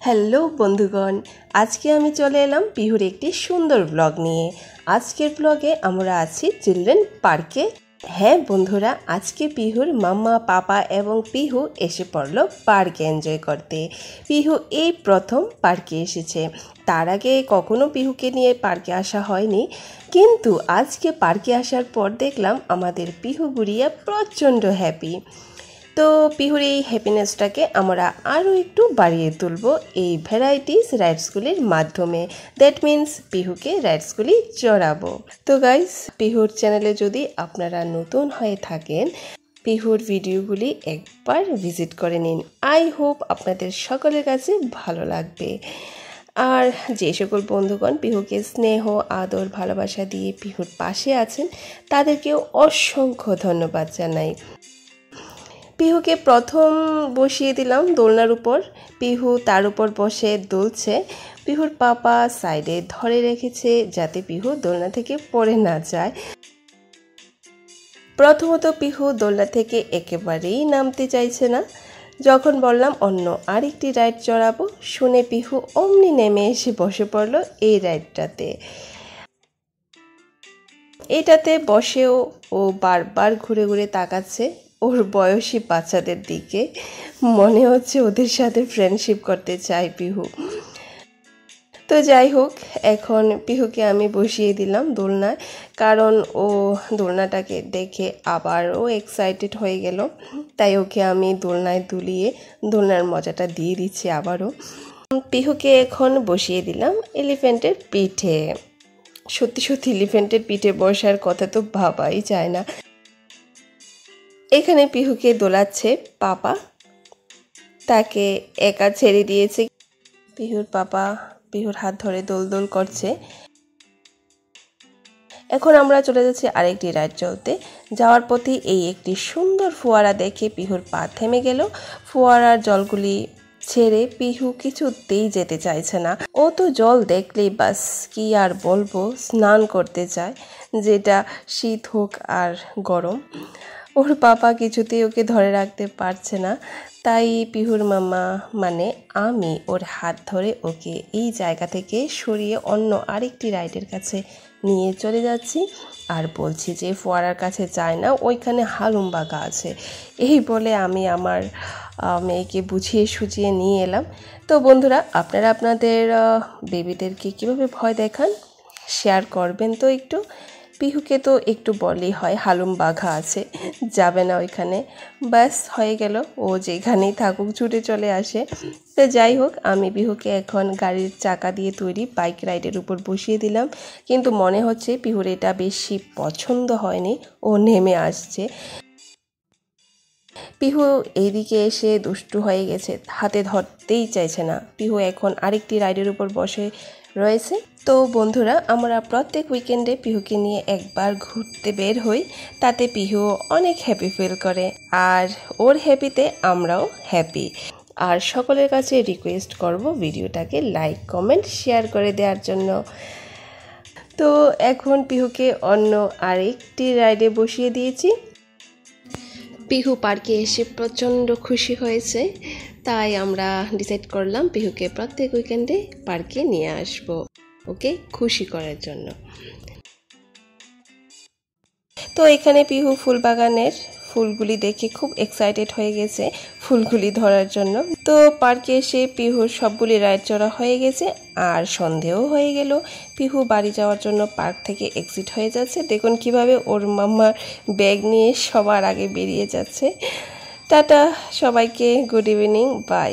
Hello বন্ধুগণ, আজকে আমি চলে এলাম পিহুর একটি সুন্দর ব্লগ নিয়ে। আজকের ব্লগে আমরা আছি চিলড্রেন পার্কে। হ্যাঁ বন্ধুরা, আজকে পিহুর মাম্মা, পাপা এবং পিহু এসে পড়লো পার্কে এনজয় করতে। পিহু এই প্রথম পার্কে এসেছে। তার আগে কখনো পিহুকে নিয়ে পার্কে আসা হয়নি, কিন্তু আজকে পার্কে আসার পর দেখলাম আমাদের পিহু গুড়িয়া প্রচণ্ড হ্যাপি। তো পিহুর এই হ্যাপিনেসটাকে আমরা আরও একটু বাড়িয়ে তুলব এই ভ্যারাইটিস রাইডসগুলির মাধ্যমে। দ্যাট মিন্স পিহুকে রাইডসগুলি চড়াবো। তো গাইস, পিহুর চ্যানেলে যদি আপনারা নতুন হয়ে থাকেন, পিহুর ভিডিওগুলি একবার ভিজিট করে নিন। আই হোপ আপনাদের সকলের কাছে ভালো লাগবে। আর যে সকল বন্ধুগণ পিহুকে স্নেহ, আদর, ভালোবাসা দিয়ে পিহুর পাশে আছেন, তাদেরকেও অসংখ্য ধন্যবাদ জানাই। পিহুকে প্রথম বসিয়ে দিলাম দোলনার উপর। পিহু তার উপর বসে দুলছে। পিহুর পাপা সাইডে ধরে রেখেছে যাতে পিহু দোলনা থেকে পড়ে না যায়। প্রথমত পিহু দোলনা থেকে একেবারেই নামতে চাইছে না। যখন বললাম অন্য আরেকটি রাইড চড়াবো, শুনে পিহু অমনি নেমে এসে বসে পড়লো এই রাইডটাতে। এটাতে বসেও ও বারবার ঘুরে ঘুরে তাকাচ্ছে ওর বয়সী বাচ্চাদের দিকে। মনে হচ্ছে ওদের সাথে ফ্রেন্ডশিপ করতে চায় পিহু। তো যাই হোক, এখন পিহুকে আমি বসিয়ে দিলাম দোলনায়, কারণ ও দোলনাটাকে দেখে আবারও এক্সাইটেড হয়ে গেল। তাই ওকে আমি দোলনায় দুলিয়ে দোলনার মজাটা দিয়ে দিচ্ছি আবারও। পিহুকে এখন বসিয়ে দিলাম এলিফ্যান্টের পিঠে। সত্যি সত্যি এলিফ্যান্টের পিঠে বসার কথা তো ভাবাই যায় না। এখানে পিহুকে দোলাচ্ছে পাপা, তাকে একা ছেড়ে দিয়েছে। পিহুর পাপা পিহুর হাত ধরে দোল দোল করছে। এখন আমরা চলে যাচ্ছি আরেকটি রাইড চলতে। যাওয়ার পথে এই একটি সুন্দর ফোয়ারা দেখে পিহুর পা থেমে গেল। ফোয়ারার জলগুলি ছেড়ে পিহু কিছুতেই যেতে চাইছে না। ও তো জল দেখলেই বাস কি আর বলবো, স্নান করতে চায়, যেটা শীত হোক আর গরম। ওর পাপা কিছুতেই ওকে ধরে রাখতে পারছে না। তাই পিহুর মামা মানে আমি ওর হাত ধরে ওকে এই জায়গা থেকে সরিয়ে অন্য আরেকটি রাইডের কাছে নিয়ে চলে যাচ্ছি আর বলছি যে ফোয়ারার কাছে যায় না, ওইখানে হালুমবাগা আছে। এই বলে আমি আমার মেয়েকে বুঝিয়ে সুঝিয়ে নিয়ে এলাম। তো বন্ধুরা, আপনারা আপনাদের বেবিদেরকে কীভাবে ভয় দেখান শেয়ার করবেন তো একটু। পিহুকে তো একটু বলেই হয় হালুমবাগা আছে, যাবে না ওইখানে, ব্যাস হয়ে গেল, ও যেখানেই থাকুক ছুটে চলে আসে। তো যাই হোক, আমি পিহুকে এখন গাড়ির চাকা দিয়ে তৈরি বাইক রাইডের উপর বসিয়ে দিলাম, কিন্তু মনে হচ্ছে পিহুর এটা বেশি পছন্দ হয়নি, ও নেমে আসছে। পিহু এইদিকে এসে দুষ্টু হয়ে গেছে, হাতে ধরতেই চাইছে না। পিহু এখন আরেকটি রাইডের উপর বসে রয়েছে। তো বন্ধুরা, আমরা প্রত্যেক উইকেন্ডে পিহুকে নিয়ে একবার ঘুরতে বের হই, তাতে পিহু অনেক হ্যাপি ফিল করে, আর ওর হ্যাপিতে আমরাও হ্যাপি। আর সকলের কাছে রিকোয়েস্ট করব ভিডিওটাকে লাইক, কমেন্ট, শেয়ার করে দেওয়ার জন্য। তো এখন পিহুকে অন্য আরেকটি রাইডে বসিয়ে দিয়েছি। পিহু পার্কে এসে প্রচণ্ড খুশি হয়েছে, তাই আমরা ডিসাইড করলাম পিহুকে প্রত্যেক উইকেন্ডে পার্কে নিয়ে আসব, ওকে খুশি করার জন্য। তো এখানে পিহু ফুল বাগানের ফুলগুলি দেখে খুব এক্সাইটেড হয়ে গেছে ফুলগুলি ধরার জন্য। তো পার্কে এসে পিহুর সবগুলি রাইড চড়া হয়ে গেছে আর সন্ধেও হয়ে গেল। পিহু বাড়ি যাওয়ার জন্য পার্ক থেকে এক্সিট হয়ে যাচ্ছে। দেখুন কিভাবে ওর মাম্মার ব্যাগ নিয়ে সবার আগে বেরিয়ে যাচ্ছে। টাটা সবাইকে, গুড ইভিনিং, বাই।